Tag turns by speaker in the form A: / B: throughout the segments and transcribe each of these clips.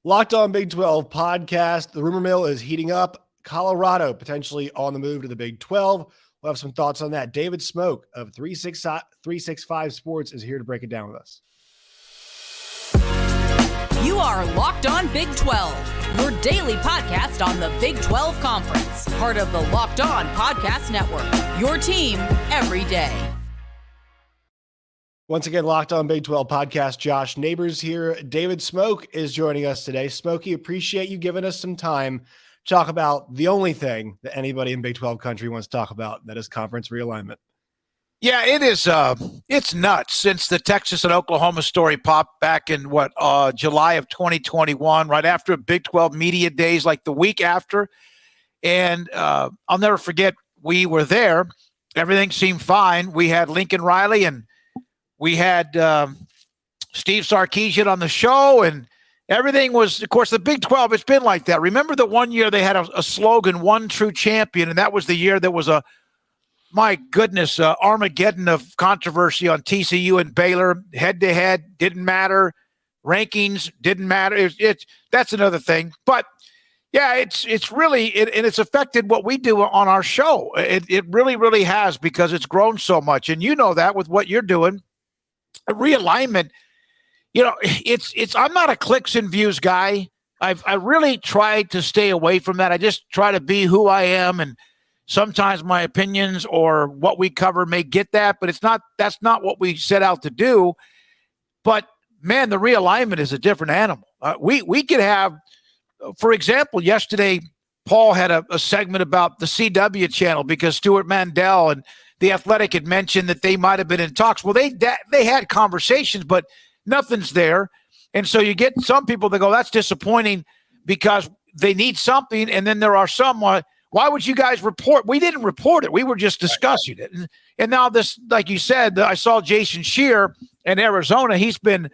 A: Locked On Big 12 podcast. The rumor mill is heating up. Colorado potentially on the move to the Big 12. We'll have some thoughts on that. David Smoak of 365 Sports is here to break it down with us.
B: You are Locked On Big 12, your daily podcast on the Big 12 Conference, part of the Locked On Podcast Network, your team every day.
A: Once again, Locked On Big 12 podcast. Josh Neighbors here. David Smoak is joining us today. Smokey, appreciate you giving us some time to talk about the only thing that anybody in Big 12 country wants to talk about, that is conference realignment.
C: Yeah, it is. It's nuts since the Texas and Oklahoma story popped back in July of 2021, right after Big 12 media days, like the week after. And I'll never forget, we were there. Everything seemed fine. We had Lincoln Riley and we had Steve Sarkisian on the show, and everything was, of course, the Big 12. It's been like that. Remember the one year they had a slogan, "One True Champion," and that was the year there was my goodness, Armageddon of controversy on TCU and Baylor. Head-to-head, didn't matter. Rankings didn't matter. That's another thing. But, yeah, it's really – and it's affected what we do on our show. It really, really has, because it's grown so much. And you know that with what you're doing. Realignment, it's I'm not a clicks and views guy. I really try to stay away from that. I just try to be who I am, and sometimes my opinions or what we cover may get that, but that's not what we set out to do. But man, the realignment is a different animal. We could have, for example, yesterday Paul had a segment about the CW channel because Stuart Mandel and The Athletic had mentioned that they might have been in talks. Well, they had conversations, but nothing's there. And so you get some people that go, that's disappointing because they need something. And then there are some, why would you guys report? We didn't report it. We were just discussing it. And now this, like you said, I saw Jason Scheer in Arizona. He's been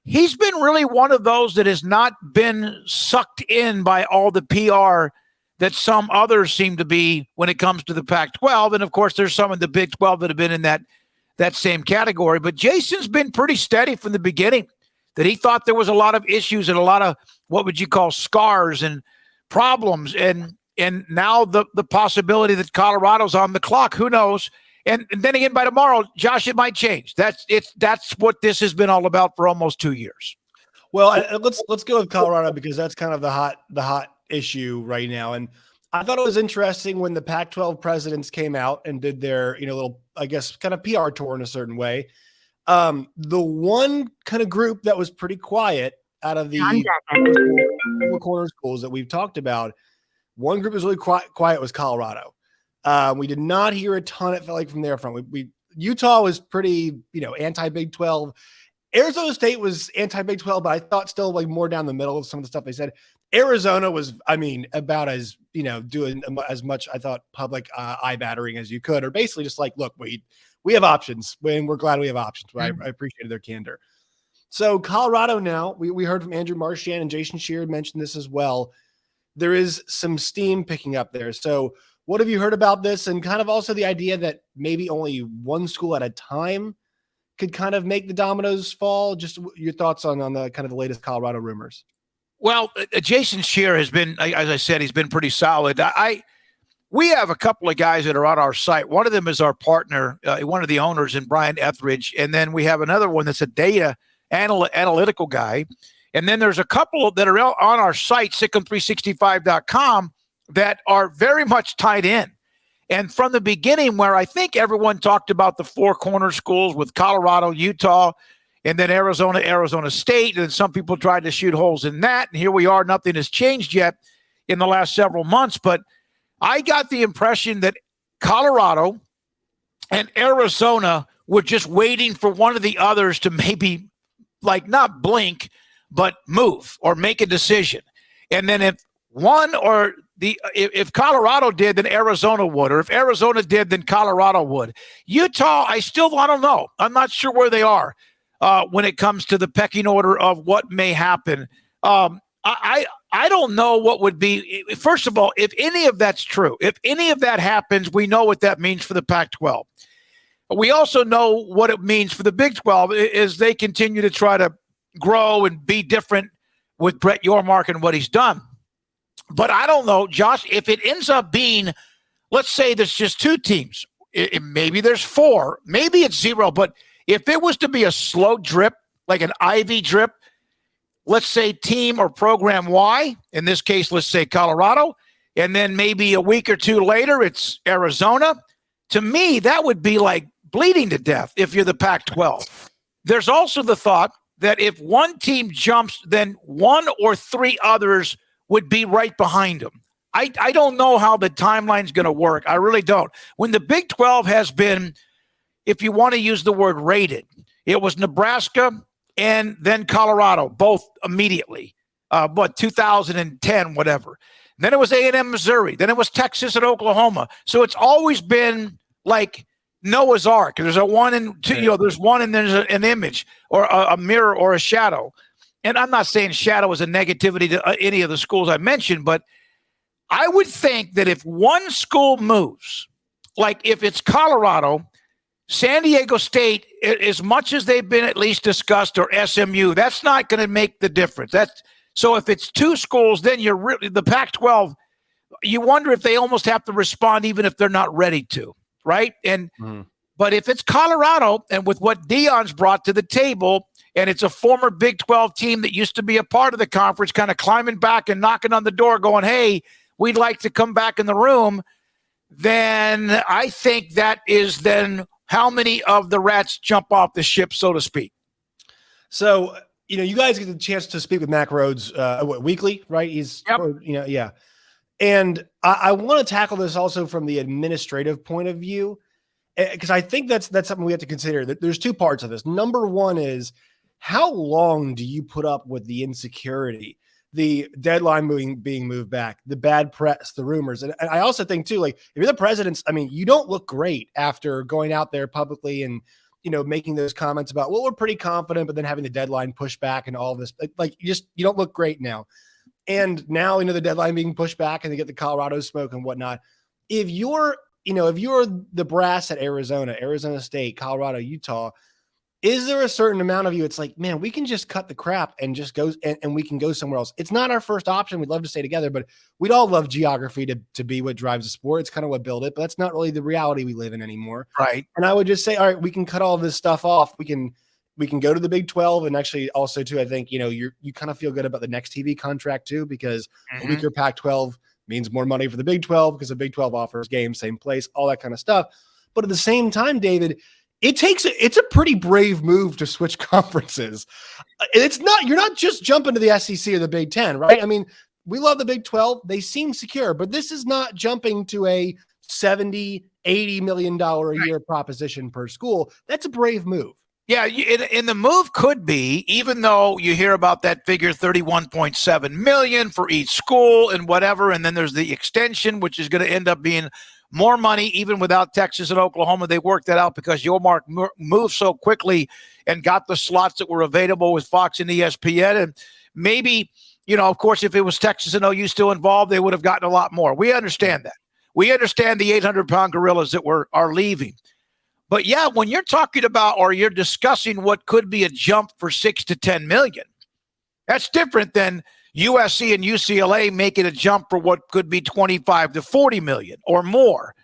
C: really one of those that has not been sucked in by all the PR that some others seem to be when it comes to the Pac-12. And, of course, there's some in the Big 12 that have been in that same category. But Jason's been pretty steady from the beginning, that he thought there was a lot of issues and a lot of what would you call scars and problems. And now the possibility that Colorado's on the clock, who knows? And then again, by tomorrow, Josh, it might change. That's what this has been all about for almost 2 years.
A: Well, let's go with Colorado, because that's kind of the hot issue right now. And I thought it was interesting when the Pac-12 presidents came out and did their, little, I guess, kind of PR tour in a certain way. The one kind of group that was pretty quiet out of the four corner schools that we've talked about, one group was really quiet was Colorado. We did not hear a ton, it felt like, from their front. Utah was pretty, anti-Big 12. Arizona State was anti-Big 12, but I thought still like more down the middle of some of the stuff they said. Arizona was, about as, doing as much, I thought, public eye battering as you could, or basically just like, look, we have options, and we're glad we have options. I appreciated their candor. So Colorado now, we heard from Andrew Marchand, and Jason Scheer mentioned this as well. There is some steam picking up there. So what have you heard about this? And kind of also the idea that maybe only one school at a time could kind of make the dominoes fall. Just your thoughts on the kind of the latest Colorado rumors.
C: Well, Jason Scheer has been, as I said, he's been pretty solid. We have a couple of guys that are on our site. One of them is our partner, one of the owners, in Brian Etheridge. And then we have another one that's a data analytical guy. And then there's a couple that are on our site, Sicem365.com, that are very much tied in. And from the beginning, where I think everyone talked about the four corner schools with Colorado, Utah, and then Arizona State, and some people tried to shoot holes in that. And here we are. Nothing has changed yet in the last several months. But I got the impression that Colorado and Arizona were just waiting for one of the others to maybe, like, not blink, but move or make a decision. And then if one or if Colorado did, then Arizona would. Or if Arizona did, then Colorado would. Utah, I don't know. I'm not sure where they are when it comes to the pecking order of what may happen. I don't know what would be. First of all, if any of that's true, if any of that happens, we know what that means for the Pac-12. We also know what it means for the Big 12 as they continue to try to grow and be different with Brett Yormark and what he's done. But I don't know, Josh, if it ends up being, let's say there's just 2 teams, maybe there's 4, maybe it's 0, but if it was to be a slow drip, like an IV drip, let's say team or program Y, in this case, let's say Colorado, and then maybe a week or 2 later, it's Arizona. To me, that would be like bleeding to death if you're the Pac-12. There's also the thought that if one team jumps, then 1 or 3 others would be right behind them. I don't know how the timeline's going to work. I really don't. When the Big 12 has been, if you want to use the word rated, it was Nebraska and then Colorado, both immediately. 2010, whatever. Then it was A&M, Missouri. Then it was Texas and Oklahoma. So it's always been like Noah's Ark. There's a 1 and 2. There's 1 and there's an image or a mirror or a shadow. And I'm not saying shadow is a negativity to any of the schools I mentioned, but I would think that if one school moves, like if it's Colorado, San Diego State, as much as they've been at least discussed, or SMU, that's not going to make the difference. So if it's 2 schools, then you're really the Pac-12. You wonder if they almost have to respond, even if they're not ready to, right? And but if it's Colorado, and with what Deion's brought to the table, and it's a former Big 12 team that used to be a part of the conference, kind of climbing back and knocking on the door, going, "Hey, we'd like to come back in the room," then I think that is then how many of the rats jump off the ship, so to speak.
A: So, you guys get the chance to speak with Mac Rhodes weekly, right? He's, yeah. And I want to tackle this also from the administrative point of view, because I think that's something we have to consider. There's 2 parts of this. Number 1 is, how long do you put up with the insecurity, the deadline being moved back, the bad press, the rumors? And I also think too, like, if you're the president, you don't look great after going out there publicly and, making those comments about, well, we're pretty confident, but then having the deadline pushed back and all of this, like you don't look great now. And now, the deadline being pushed back and they get the Colorado smoke and whatnot. If you're the brass at Arizona State, Colorado, Utah, is there a certain amount of you? It's like, man, we can just cut the crap and just go and we can go somewhere else. It's not our first option. We'd love to stay together, but we'd all love geography to be what drives the sport. It's kind of what built it, but that's not really the reality we live in anymore.
C: Right.
A: And I would just say, all right, we can cut all this stuff off. We can go to the Big 12, and actually also too, I think, you kind of feel good about the next TV contract too, because a weaker Pac-12 means more money for the Big 12 because the Big 12 offers games, same place, all that kind of stuff. But at the same time, David, it's a pretty brave move to switch conferences. You're not just jumping to the SEC or the Big 10, right? We love the Big 12. They seem secure, but this is not jumping to a $70, $80 million a year proposition per school. That's a brave move.
C: Yeah, and the move could be, even though you hear about that figure, $31.7 million for each school and whatever, and then there's the extension, which is going to end up being more money, even without Texas and Oklahoma. They worked that out because Yormark moved so quickly and got the slots that were available with Fox and ESPN. And maybe, of course, if it was Texas and OU still involved, they would have gotten a lot more. We understand that. We understand the 800-pound gorillas that are leaving. But yeah, when you're talking about, or you're discussing what could be a jump for 6 to 10 million, that's different than USC and UCLA making a jump for what could be 25 to 40 million or more.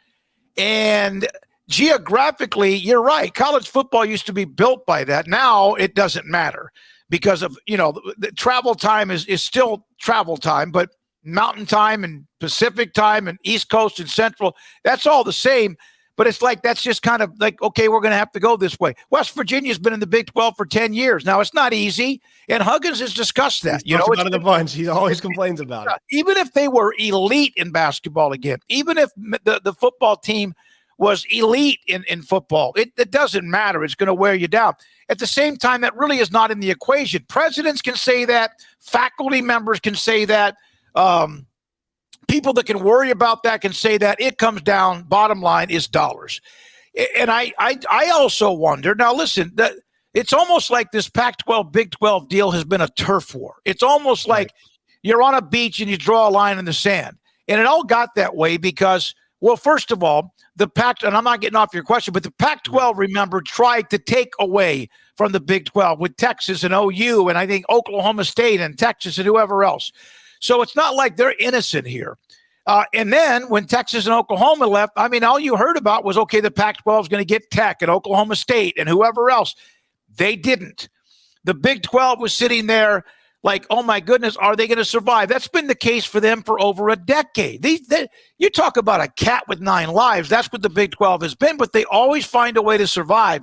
C: And geographically, you're right. College football used to be built by that. Now it doesn't matter because of, the travel time is still travel time, but Mountain Time and Pacific Time and East Coast and Central, that's all the same. But it's like, that's just kind of like, okay, we're going to have to go this way. West Virginia's been in the Big 12 for 10 years. Now, it's not easy. And Huggins has discussed that.
A: He's about it a bunch. He always complains about it.
C: Even if they were elite in basketball again, even if the football team was elite in football, it doesn't matter. It's going to wear you down. At the same time, that really is not in the equation. Presidents can say that. Faculty members can say that. People that can worry about that can say that. It comes down, bottom line is dollars. And I also wonder, now listen, that it's almost like this Pac-12, Big 12 deal has been a turf war. It's almost like you're on a beach and you draw a line in the sand. And it all got that way because Well, first of all, the Pac, and I'm not getting off your question, but the Pac-12, remember, tried to take away from the Big 12 with Texas and OU and I think Oklahoma State and Texas and whoever else. So it's not like they're innocent here. And then when Texas and Oklahoma left, I mean, all you heard about was, okay, the Pac-12 is going to get Tech and Oklahoma State and whoever else. They didn't. The Big 12 was sitting there like, oh, my goodness, are they going to survive? That's been the case for them for over a decade. You talk about a cat with 9 lives. That's what the Big 12 has been, but they always find a way to survive.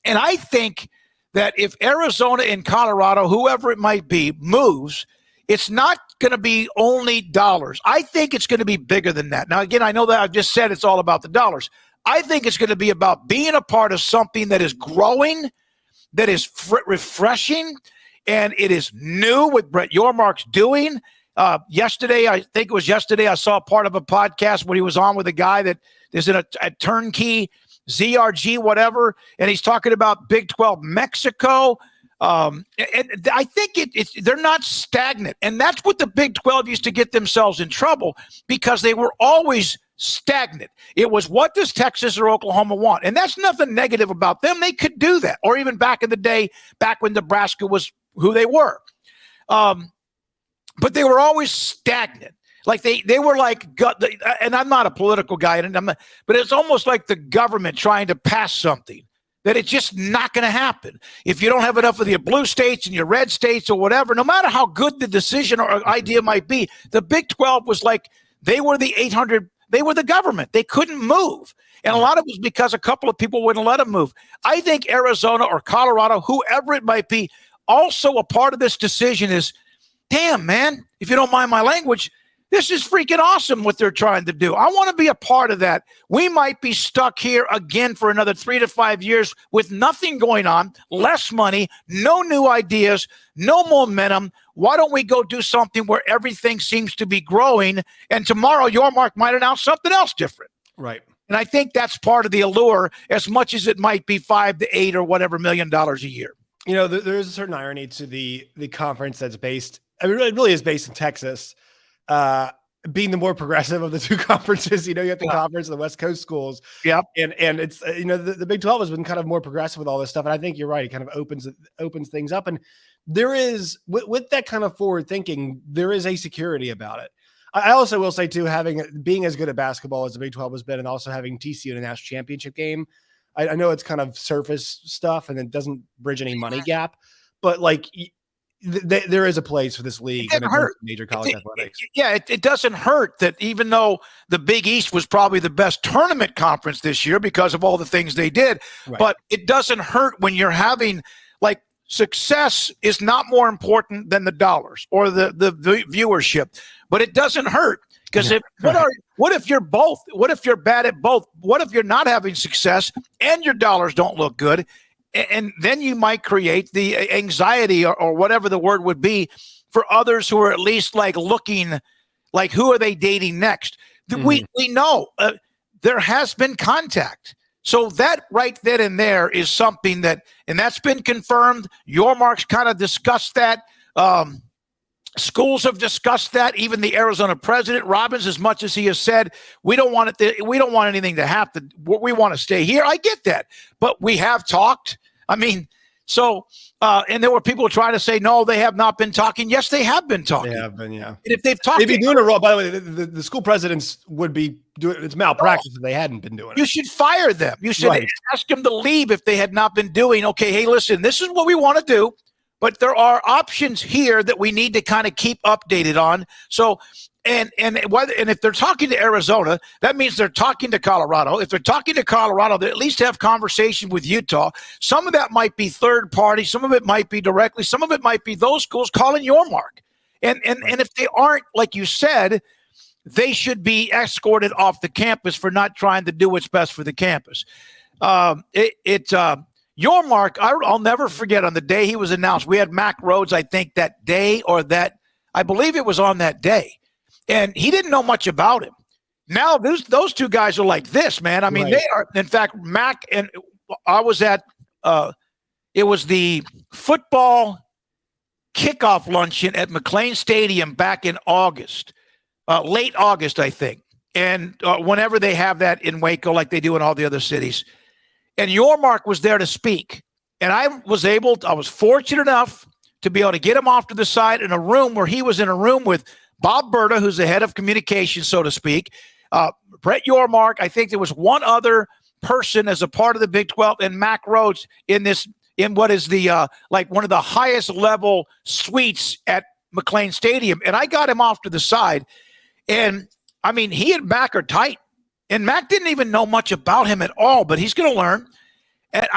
C: And I think that if Arizona and Colorado, whoever it might be, moves, it's not going to be only dollars. I think it's going to be bigger than that. Now, again, I know that I've just said it's all about the dollars. I think it's going to be about being a part of something that is growing, that is refreshing, and it is new with Brett Yormark's doing. Yesterday, I think it was yesterday, I saw part of a podcast where he was on with a guy that is in a turnkey ZRG, whatever, and he's talking about Big 12 Mexico. And I think they're not stagnant. And that's what the Big 12 used to get themselves in trouble because they were always stagnant. It was, what does Texas or Oklahoma want? And that's nothing negative about them. They could do that. Or even back in the day, back when Nebraska was who they were. But they were always stagnant. Like they were like, and I'm not a political guy, but it's almost like the government trying to pass something that it's just not going to happen. If you don't have enough of your blue states and your red states or whatever, no matter how good the decision or idea might be, the Big 12 was like, they were the government. They couldn't move. And a lot of it was because a couple of people wouldn't let them move. I think Arizona or Colorado, whoever it might be, also a part of this decision is, damn, man, if you don't mind my language, this is freaking awesome what they're trying to do. I want to be a part of that. We might be stuck here again for another 3 to 5 years with nothing going on, less money, no new ideas, no momentum. Why don't we go do something where everything seems to be growing, and tomorrow Yormark might announce something else different.
A: Right.
C: And I think that's part of the allure, as much as it might be $5 to $8 or whatever $1 million a year.
A: You know, there's a certain irony to the conference that's based, I mean, it really is based in Texas. Being the more progressive of the two conferences, you know, you have the conference and the West Coast schools.
C: Yep.
A: And it's, you know, the Big 12 has been kind of more progressive with all this stuff. And I think you're right. It kind of opens things up. And there is, with that kind of forward thinking, there is a security about it. I also will say too, being as good at basketball as the Big 12 has been, and also having TCU in a national championship game. I know it's kind of surface stuff and it doesn't bridge any money gap, but like, there is a place for this league in major college athletics.
C: It doesn't hurt that even though the Big East was probably the best tournament conference this year because of all the things they did, right. But it doesn't hurt when you're having, like, success is not more important than the dollars or the viewership, but it doesn't hurt because what if you're both? What if you're bad at both? What if you're not having success and your dollars don't look good? And then you might create the anxiety or whatever the word would be for others who are at least like looking like, who are they dating next? Mm-hmm. We know there has been contact. So that right then and there is something and that's been confirmed. Yormark's kind of discussed that. Schools have discussed that. Even the Arizona president, Robbins, as much as he has said, we don't want anything to happen. We want to stay here. I get that. But we have talked. I mean, so, and there were people trying to say, no, they have not been talking. Yes, they have been talking.
A: They have been, yeah. And
C: if they've talked,
A: they'd be doing it wrong. By the way, the school presidents would be doing it's malpractice if they hadn't been doing it.
C: You should fire them. You should ask them to leave if they had not been doing, okay, hey, listen, this is what we want to do. But there are options here that we need to kind of keep updated on. So, and if they're talking to Arizona, that means they're talking to Colorado. If they're talking to Colorado, they at least have conversation with Utah. Some of that might be third party. Some of it might be directly. Some of it might be those schools calling Yormark. And if they aren't, like you said, they should be escorted off the campus for not trying to do what's best for the campus. Yormark, I'll never forget on the day he was announced. We had Mac Rhodes, I think, that day I believe it was on that day. And he didn't know much about him. Now those two guys are like this, man. I mean, They are. In fact, Mac and I was at, it was the football kickoff luncheon at McLean Stadium back in August, late August, I think. and whenever they have that in Waco, like they do in all the other cities. And Yormark was there to speak. And I was fortunate enough to be able to get him off to the side in a room where he was in a room with Bob Berta, who's the head of communications, so to speak, Brett Yormark. I think there was one other person as a part of the Big 12, and Mac Rhodes in what is the like one of the highest level suites at McLean Stadium. And I got him off to the side. And I mean, he and Mac are tight. And Mac didn't even know much about him at all, but he's going to learn. And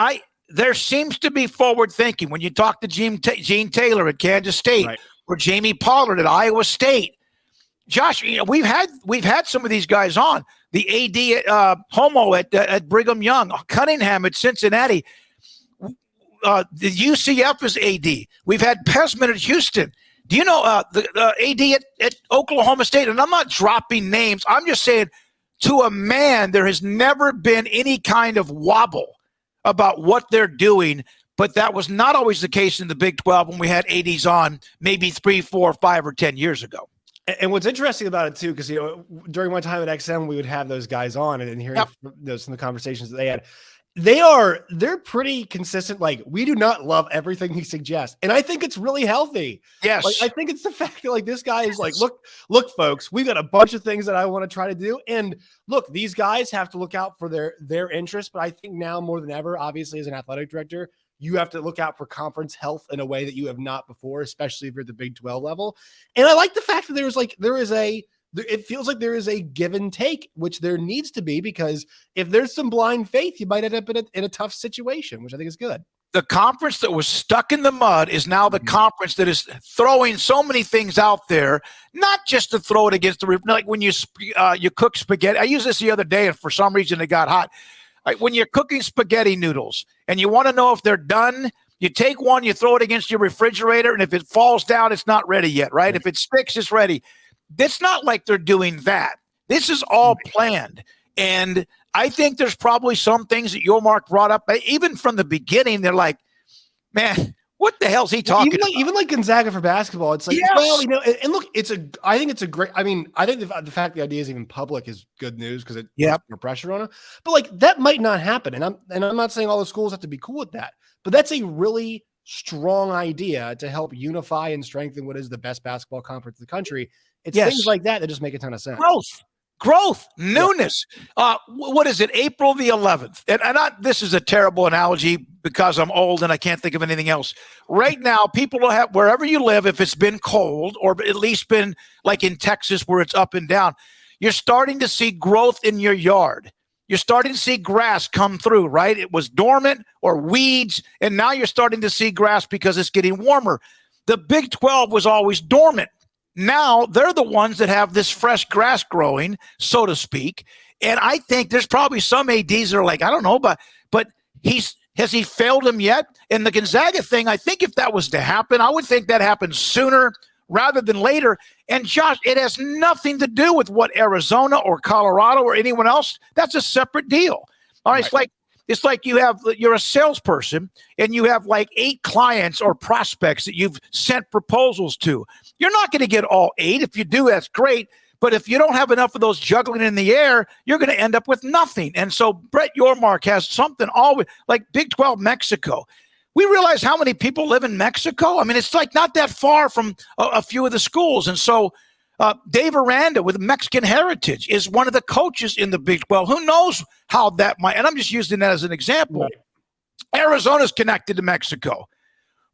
C: there seems to be forward thinking when you talk to Gene Taylor at Kansas State, right, or Jamie Pollard at Iowa State. Josh, we've had some of these guys on. The AD at Homo at Brigham Young, Cunningham at Cincinnati. The UCF is AD. We've had Pesman at Houston. Do you know the AD at Oklahoma State? And I'm not dropping names. I'm just saying, to a man, there has never been any kind of wobble about what they're doing, but that was not always the case in the Big 12 when we had ADs on maybe 3, 4, 5, or 10 years ago.
A: And what's interesting about it too, because during my time at XM, we would have those guys on, and hearing those in the conversations that they had, they're pretty consistent. Like, we do not love everything he suggests, and I think it's really healthy.
C: Yes,
A: like, I think it's the fact that, like, this guy is like, look, folks, we've got a bunch of things that I want to try to do, and look, these guys have to look out for their interests. But I think now more than ever, obviously, as an athletic director, you have to look out for conference health in a way that you have not before, especially if you're at the Big 12 level. And I like the fact that it feels like there is a give and take, which there needs to be, because if there's some blind faith, you might end up in a tough situation, which I think is good.
C: The conference that was stuck in the mud is now the conference that is throwing so many things out there, not just to throw it against the roof. Like when you cook spaghetti. I used this the other day, and for some reason it got hot. When you're cooking spaghetti noodles and you want to know if they're done, you take one, you throw it against your refrigerator, and if it falls down, it's not ready yet, right? If it sticks, it's ready. It's not like they're doing that. This is all planned. And I think there's probably some things that Yormark brought up, even from the beginning. They're like, man, what the hell's he talking about?
A: Even like Gonzaga for basketball, it's like,
C: yes.
A: Well, and look, I think it's a great, I think the fact the idea is even public is good news, because it puts more pressure on it. But like, that might not happen. And I'm not saying all the schools have to be cool with that, but that's a really strong idea to help unify and strengthen what is the best basketball conference in the country. It's things like that just make a ton of sense.
C: Growth, newness. What is it? April the 11th. And this is a terrible analogy because I'm old and I can't think of anything else. Right now, people will have, wherever you live, if it's been cold or at least been like in Texas where it's up and down, you're starting to see growth in your yard. You're starting to see grass come through, right? It was dormant or weeds, and now you're starting to see grass because it's getting warmer. The Big 12 was always dormant. Now they're the ones that have this fresh grass growing, so to speak. And I think there's probably some ADs that are like, I don't know, but has he failed him yet? And the Gonzaga thing, I think if that was to happen, I would think that happened sooner rather than later. And Josh, it has nothing to do with what Arizona or Colorado or anyone else. That's a separate deal. All right. It's like you're a salesperson and you have like 8 clients or prospects that you've sent proposals to. You're not going to get all 8. If you do, that's great. But if you don't have enough of those juggling in the air, you're going to end up with nothing. And so Brett Yormark has something always like Big 12 Mexico. We realize how many people live in Mexico. I mean, it's like not that far from a few of the schools. And so Dave Aranda with Mexican heritage is one of the coaches in the Big 12. Who knows how that might, and I'm just using that as an example. Right. Arizona's connected to Mexico,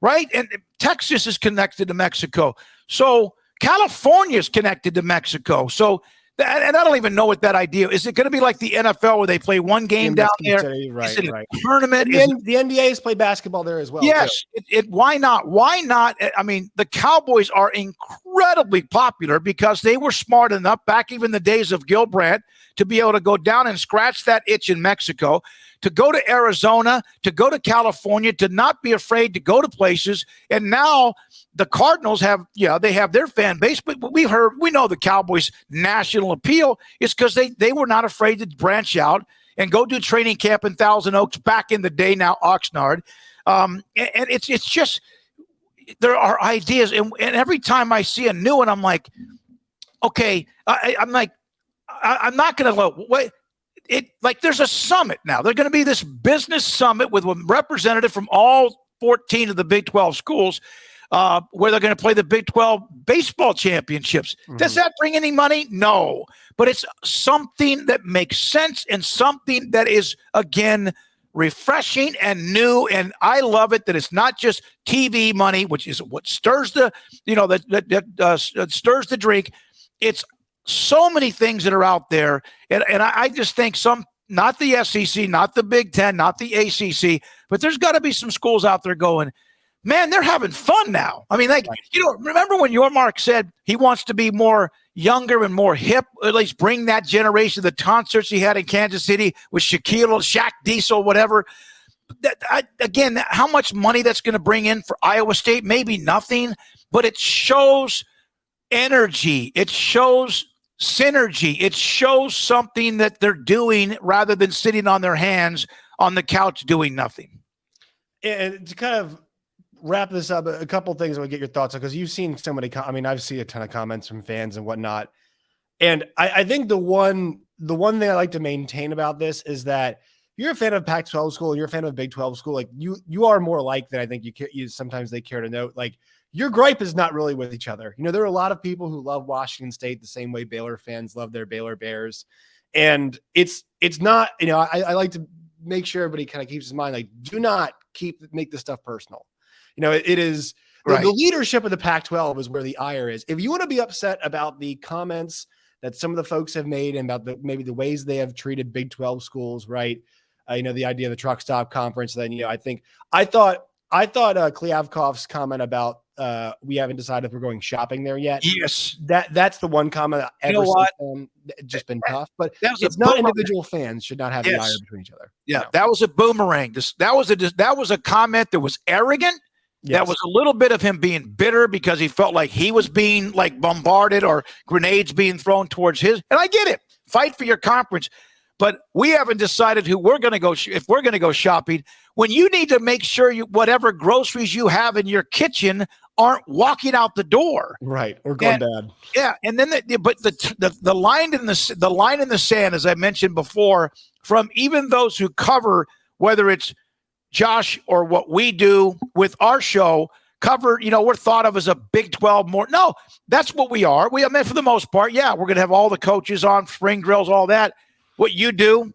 C: right? And Texas is connected to Mexico. So California is connected to Mexico. So, and I don't even know what that idea is. It going to be like the NFL where they play one game down there?
A: Right,
C: is it a tournament?
A: The NBA's play basketball there as well.
C: Yes. Why not? Why not? I mean, the Cowboys are incredibly popular because they were smart enough back even the days of Gilbrandt to be able to go down and scratch that itch in Mexico, to go to Arizona, to go to California, to not be afraid to go to places. And now the Cardinals have, they have their fan base, but we know the Cowboys' national appeal is because they were not afraid to branch out and go do training camp in Thousand Oaks back in the day, now Oxnard. And it's just, there are ideas. And every time I see a new one, I'm like, okay, I'm like, I'm not going to wait. There's a summit now. There's going to be this business summit with a representative from all 14 of the Big 12 schools where they're going to play the Big 12 baseball championships. Mm-hmm. Does that bring any money? No. But it's something that makes sense and something that is, again, refreshing and new. And I love it that it's not just TV money, which is what stirs the, stirs the drink. It's so many things that are out there. And I just think not the SEC, not the Big Ten, not the ACC, but there's got to be some schools out there going, man, they're having fun now. I mean, remember when Yormark said he wants to be more younger and more hip, at least bring that generation, the concerts he had in Kansas City with Shaquille, Shaq Diesel, whatever. Again, how much money that's going to bring in for Iowa State? Maybe nothing, but it shows energy. It shows synergy. It shows something that they're doing rather than sitting on their hands on the couch doing nothing.
A: And to kind of wrap this up, a couple of things I would get your thoughts on, because you've seen so many. I've seen a ton of comments from fans and whatnot. And I think the one thing I like to maintain about this is that you're a fan of Pac-12 school, you're a fan of Big 12 school. Like you are more like than I think you sometimes they care to note. Like your gripe is not really with each other. There are a lot of people who love Washington State the same way Baylor fans love their Baylor Bears. And it's not, I like to make sure everybody kind of keeps in mind, like, do not make this stuff personal. It is right. The leadership of the Pac-12 is where the ire is. If you want to be upset about the comments that some of the folks have made and about maybe the ways they have treated Big 12 schools, right? The idea of the truck stop conference, then, I thought Kliavkoff's comment about we haven't decided if we're going shopping there yet.
C: Yes.
A: That's the one comment that just been tough, but it's not individual fans should not have the ire between each other.
C: Yeah. That was a boomerang. That was a comment that was arrogant. Yes. That was a little bit of him being bitter because he felt like he was being bombarded or grenades being thrown towards his. And I get it. Fight for your conference. But we haven't decided who we're going to go if we're going to go shopping. When you need to make sure whatever groceries you have in your kitchen aren't walking out the door,
A: right, or going bad.
C: Yeah, and then the line in the sand, as I mentioned before, from even those who cover, whether it's Josh or what we do with our show, we're thought of as a Big 12 more. No, that's what we are. For the most part, yeah, we're going to have all the coaches on spring drills, all that. What you do,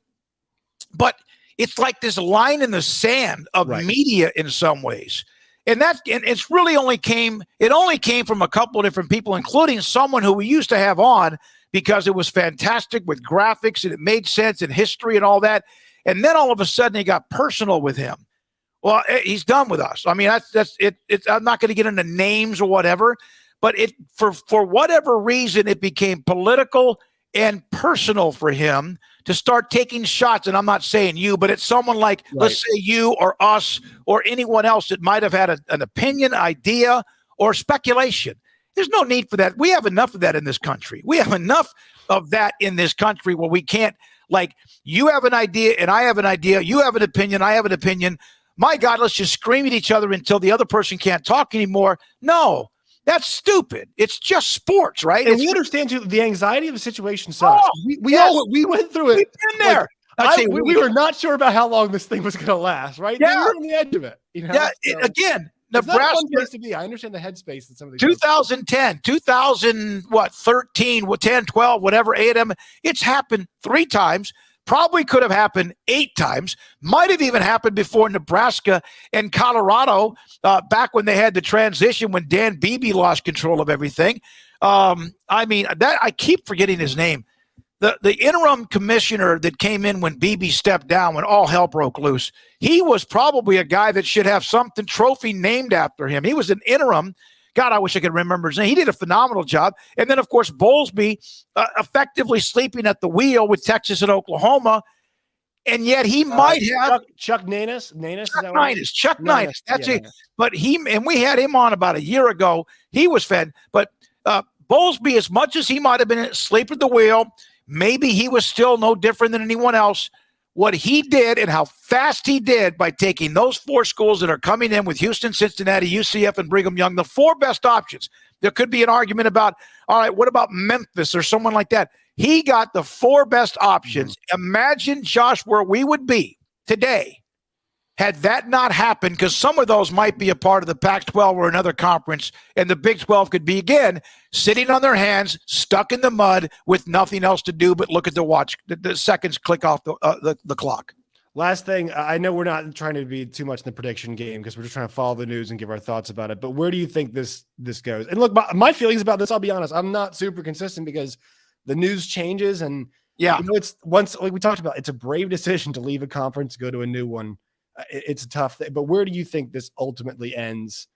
C: but it's like this line in the sand of media in some ways. And it's really only came from a couple of different people, including someone who we used to have on because it was fantastic with graphics and it made sense and history and all that. And then all of a sudden it got personal with him. Well, he's done with us. I mean, that's it. I'm not going to get into names or whatever, but for whatever reason, it became political and personal for him to start taking shots. And I'm not saying you, but it's someone like, let's say you or us or anyone else that might have had an opinion, idea, or speculation. There's no need for that. We have enough of that in this country. We have enough of that in this country where we can't, you have an idea and I have an idea. You have an opinion. I have an opinion. My God, let's just scream at each other until the other person can't talk anymore. No. That's stupid. It's just sports, right?
A: And we understand too the anxiety of the situation sucks. We went through it.
C: We've been there.
A: We were not sure about how long this thing was going to last, right?
C: Yeah.
A: We were on the edge of it.
C: Again,
A: Nebraska. It's not a fun place to be. I understand the headspace that some of these
C: 2010, 13, 10, 12, whatever, A&M. It's happened 3 times. Probably could have happened 8 times. Might have even happened before Nebraska and Colorado back when they had the transition when Dan Beebe lost control of everything. I keep forgetting his name. The interim commissioner that came in when Beebe stepped down, when all hell broke loose, he was probably a guy that should have something trophy named after him. He was an interim. God, I wish I could remember his name. He did a phenomenal job. And then, of course, Bowlesby effectively sleeping at the wheel with Texas and Oklahoma. And yet he might have
A: Chuck Nanus.
C: Chuck Ninus. That's it. But we had him on about a year ago. He was fed. But Bowlesby, as much as he might have been asleep at the wheel, maybe he was still no different than anyone else. What he did and how fast he did by taking those 4 schools that are coming in with Houston, Cincinnati, UCF, and Brigham Young, the 4 best options. There could be an argument about, all right, what about Memphis or someone like that? He got the 4 best options. Imagine, Josh, where we would be today had that not happened, because some of those might be a part of the Pac-12 or another conference, and the Big 12 could be, again, sitting on their hands, stuck in the mud with nothing else to do but look at the watch, the seconds click off the clock.
A: Last thing, I know we're not trying to be too much in the prediction game because we're just trying to follow the news and give our thoughts about it, but where do you think this goes? And look, my feelings about this, I'll be honest, I'm not super consistent because the news changes, and it's once, like we talked about, it's a brave decision to leave a conference, go to a new one. It's a tough thing, but where do you think this ultimately ends?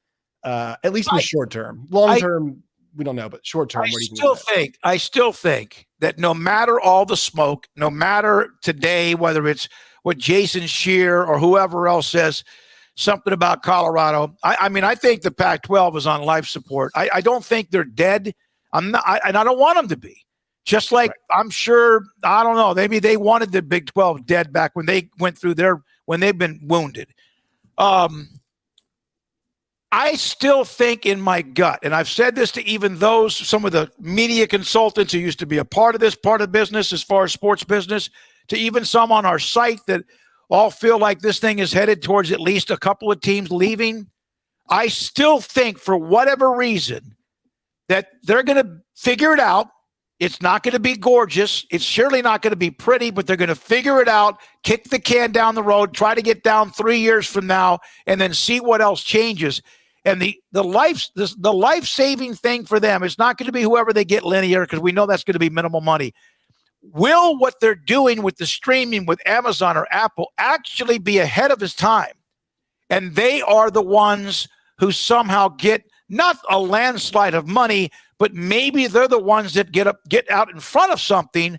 A: At least in the short term. Long term, we don't know, but short term, where do you think?
C: I still think that no matter all the smoke, no matter today, whether it's what Jason Shear or whoever else says something about Colorado, I mean, I think the Pac-12 is on life support. I don't think they're dead. And I don't want them to be. Just like I'm sure, I don't know, maybe they wanted the Big 12 dead back when they went through when they've been wounded. I still think in my gut, and I've said this to even some of the media consultants who used to be a part of this part of business as far as sports business, to even some on our site that all feel like this thing is headed towards at least a couple of teams leaving. I still think for whatever reason that they're going to figure it out. It's not going to be gorgeous. It's surely not going to be pretty, but they're going to figure it out, kick the can down the road, try to get down 3 years from now, and then see what else changes. And the life-saving thing for them is not going to be whoever they get linear, because we know that's going to be minimal money. Will what they're doing with the streaming with Amazon or Apple actually be ahead of its time? And they are the ones who somehow get not a landslide of money, but maybe they're the ones that get out in front of something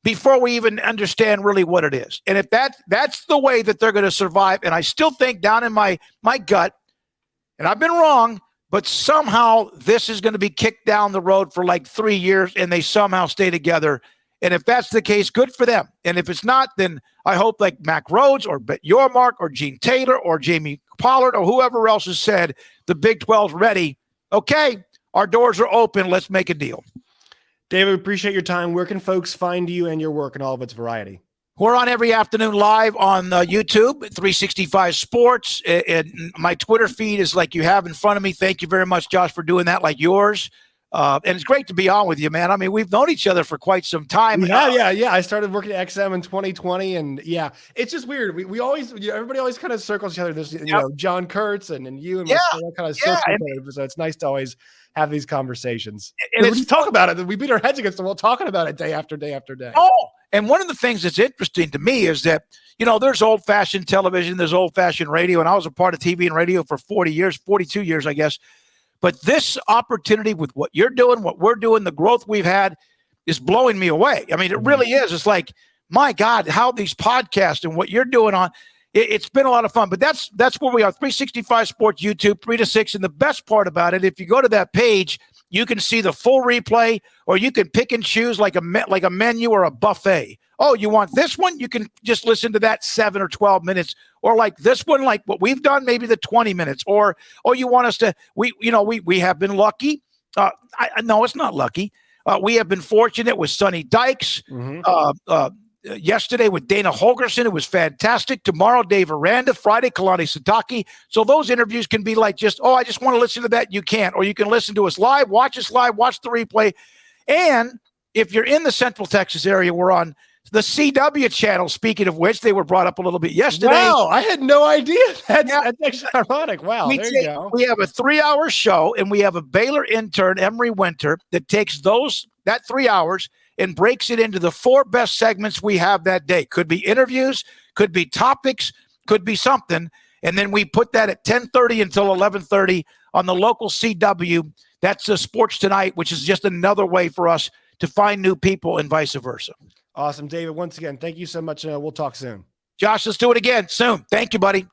C: before we even understand really what it is. And if that's the way that they're going to survive, and I still think down in my gut, and I've been wrong, but somehow this is going to be kicked down the road for like 3 years, and they somehow stay together. And if that's the case, good for them. And if it's not, then I hope like Mac Rhodes or Brett Yormark or Gene Taylor or Jamie Pollard or whoever else has said the Big 12's ready. Okay, our doors are open. Let's make a deal.
A: David, appreciate your time. Where can folks find you and your work in all of its variety?
C: We're on every afternoon live on YouTube, 365 Sports. And my Twitter feed is like you have in front of me. Thank you very much, Josh, for doing that, like yours. And it's great to be on with you, man. I mean, we've known each other for quite some time.
A: Yeah. I started working at XM in 2020, and it's just weird. We always, everybody always kind of circles each other. There's, you know, John Kurtz and you and myself kind of circle each other. So it's nice to always have these conversations. And we talk about it. We beat our heads against the wall talking about it day after day after day.
C: Oh, and one of the things that's interesting to me is that, you know, there's old-fashioned television, there's old-fashioned radio, and I was a part of TV and radio for 40 years, 42 years, I guess. But this opportunity with what you're doing, what we're doing, the growth we've had is blowing me away. I mean, it really is. It's like, my God, how these podcasts and what you're doing on, it's been a lot of fun. But that's where we are, 365 Sports YouTube, 3 to 6. And the best part about it, if you go to that page, you can see the full replay, or you can pick and choose like a menu or a buffet. Oh, you want this one? You can just listen to that 7 or 12 minutes, or like this one, like what we've done, maybe the 20 minutes, or you want us to, we have been lucky. No, it's not lucky. We have been fortunate with Sonny Dykes. Yesterday with Dana Holgerson, it was fantastic. Tomorrow, Dave Aranda. Friday, Kalani Sataki. So those interviews can be like just, I just want to listen to that. You can't. Or you can listen to us live, watch us live, watch the replay. And if you're in the Central Texas area, we're on the CW channel. Speaking of which, they were brought up a little bit yesterday.
A: Wow, I had no idea. That's actually ironic. Wow, there you go.
C: We have a 3-hour show, and we have a Baylor intern, Emery Winter, that takes that 3 hours and breaks it into the 4 best segments we have that day. Could be interviews, could be topics, could be something. And then we put that at 10:30 until 11:30 on the local CW. That's Sports Tonight, which is just another way for us to find new people and vice versa.
A: Awesome, David. Once again, thank you so much. We'll talk soon.
C: Josh, let's do it again soon. Thank you, buddy.